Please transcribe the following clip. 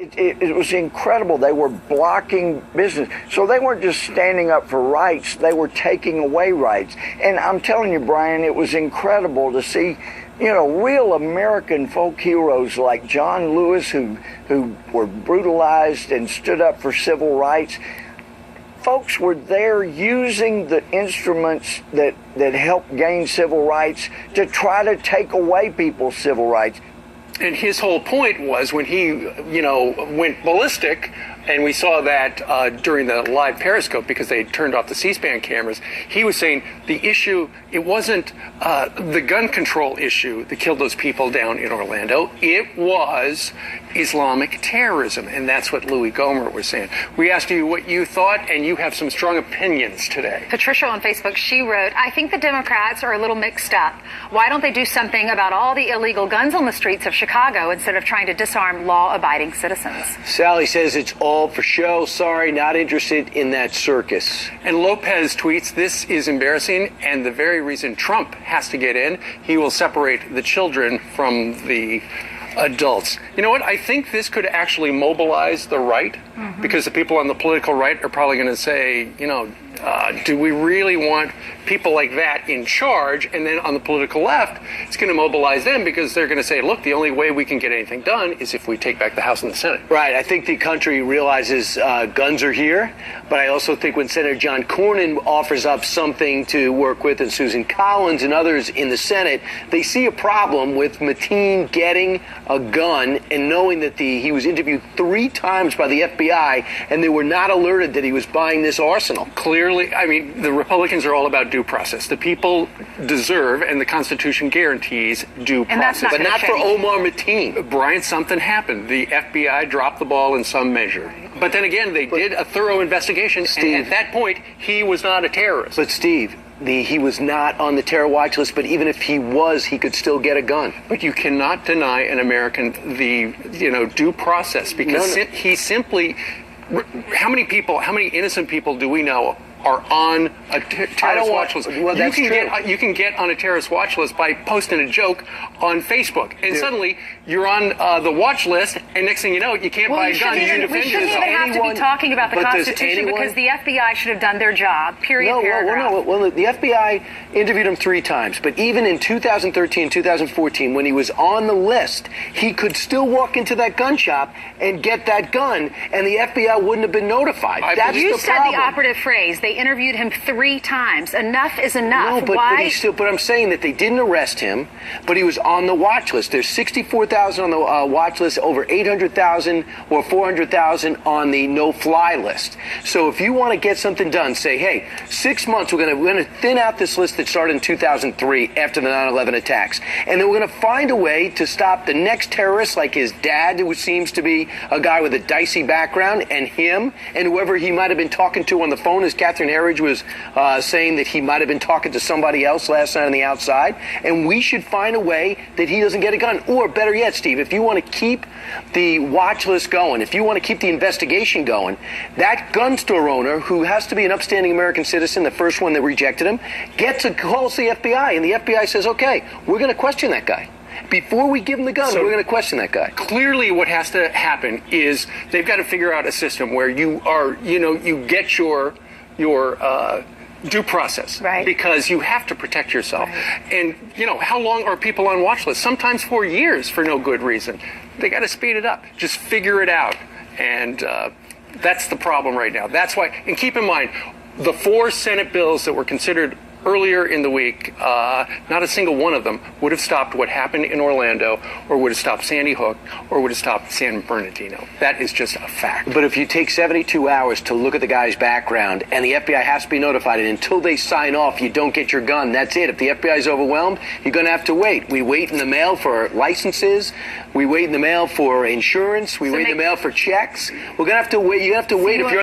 It was incredible. They were blocking business. So they weren't just standing up for rights, they were taking away rights. And I'm telling you, Brian, it was incredible to see, real American folk heroes like John Lewis, who were brutalized and stood up for civil rights. Folks were there using the instruments that helped gain civil rights to try to take away people's civil rights. And his whole point was when he, went ballistic, and we saw that during the live Periscope because they turned off the C-SPAN cameras, he was saying the issue, it wasn't the gun control issue that killed those people down in Orlando. It was Islamic terrorism, and that's what Louis Gohmert was saying. We asked you what you thought, and you have some strong opinions today. Patricia on Facebook, she wrote, I think the Democrats are a little mixed up. Why don't they do something about all the illegal guns on the streets of Chicago instead of trying to disarm law-abiding citizens? Sally says it's all for show. Sorry, not interested in that circus. And Lopez tweets, this is embarrassing, and the very reason Trump has to get in, he will separate the children from the adults. You know what? I think this could actually mobilize the right, because the people on the political right are probably going to say, do we really want people like that in charge? And then on the political left, it's going to mobilize them because they're going to say, look, the only way we can get anything done is if we take back the House and the Senate. Right. I think the country realizes guns are here. But I also think when Senator John Cornyn offers up something to work with, and Susan Collins and others in the Senate, they see a problem with Mateen getting a gun and knowing that he was interviewed 3 times by the FBI and they were not alerted that he was buying this arsenal. Clearly, I mean, the Republicans are all about due process. The people deserve, and the Constitution guarantees, due process. But not for Omar Mateen. Brian, something happened. The FBI dropped the ball in some measure. But then again, they did a thorough investigation, Steve, and at that point, he was not a terrorist. But Steve, he was not on the terror watch list, but even if he was, he could still get a gun. But you cannot deny an American the, due process, because he simply, how many innocent people do we know are on a terrorist watch list? Well, that's you can get on a terrorist watch list by posting a joke on Facebook, and suddenly you're on the watch list, and next thing you know, you can't buy a gun. We shouldn't even have to be talking about the Constitution because the FBI should have done their job, period, paragraph. Well, the FBI interviewed him 3 times, but even in 2013, 2014, when he was on the list, he could still walk into that gun shop and get that gun, and the FBI wouldn't have been notified. That's you the said problem. The operative phrase. They interviewed him 3 times. Enough is enough. No, but Why? But I'm saying that they didn't arrest him, but he was on the watch list. There's 64,000 on the watch list, over 800,000 or 400,000 on the no-fly list. So if you want to get something done, say, hey, 6 months, we're going to thin out this list that started in 2003 after the 9/11 attacks, and then we're going to find a way to stop the next terrorist, like his dad, who seems to be a guy with a dicey background, and him, and whoever he might have been talking to on the phone, as Catherine Herridge was saying that he might have been talking to somebody else last night on the outside, and we should find a way that he doesn't get a gun. Or better yet, Steve, if you want to keep the watch list going, if you want to keep the investigation going, that gun store owner, who has to be an upstanding American citizen, the first one that rejected him, gets a call to the FBI, and the FBI says, okay, we're going to question that guy. Before we give him the gun, we're going to question that guy. Clearly what has to happen is they've got to figure out a system where you are, you get your due process, right? Because you have to protect yourself. Right. And, how long are people on watch lists? Sometimes for years for no good reason. They got to speed it up. Just figure it out. And that's the problem right now. That's why, and keep in mind, the 4 Senate bills that were considered earlier in the week, not a single one of them would have stopped what happened in Orlando, or would have stopped Sandy Hook, or would have stopped San Bernardino. That is just a fact. But if you take 72 hours to look at the guy's background, and the FBI has to be notified, and until they sign off, you don't get your gun, that's it. If the FBI is overwhelmed, you're going to have to wait. We wait in the mail for licenses. We wait in the mail for insurance. We wait in the mail for checks. We're going to have to wait. You have to wait if you're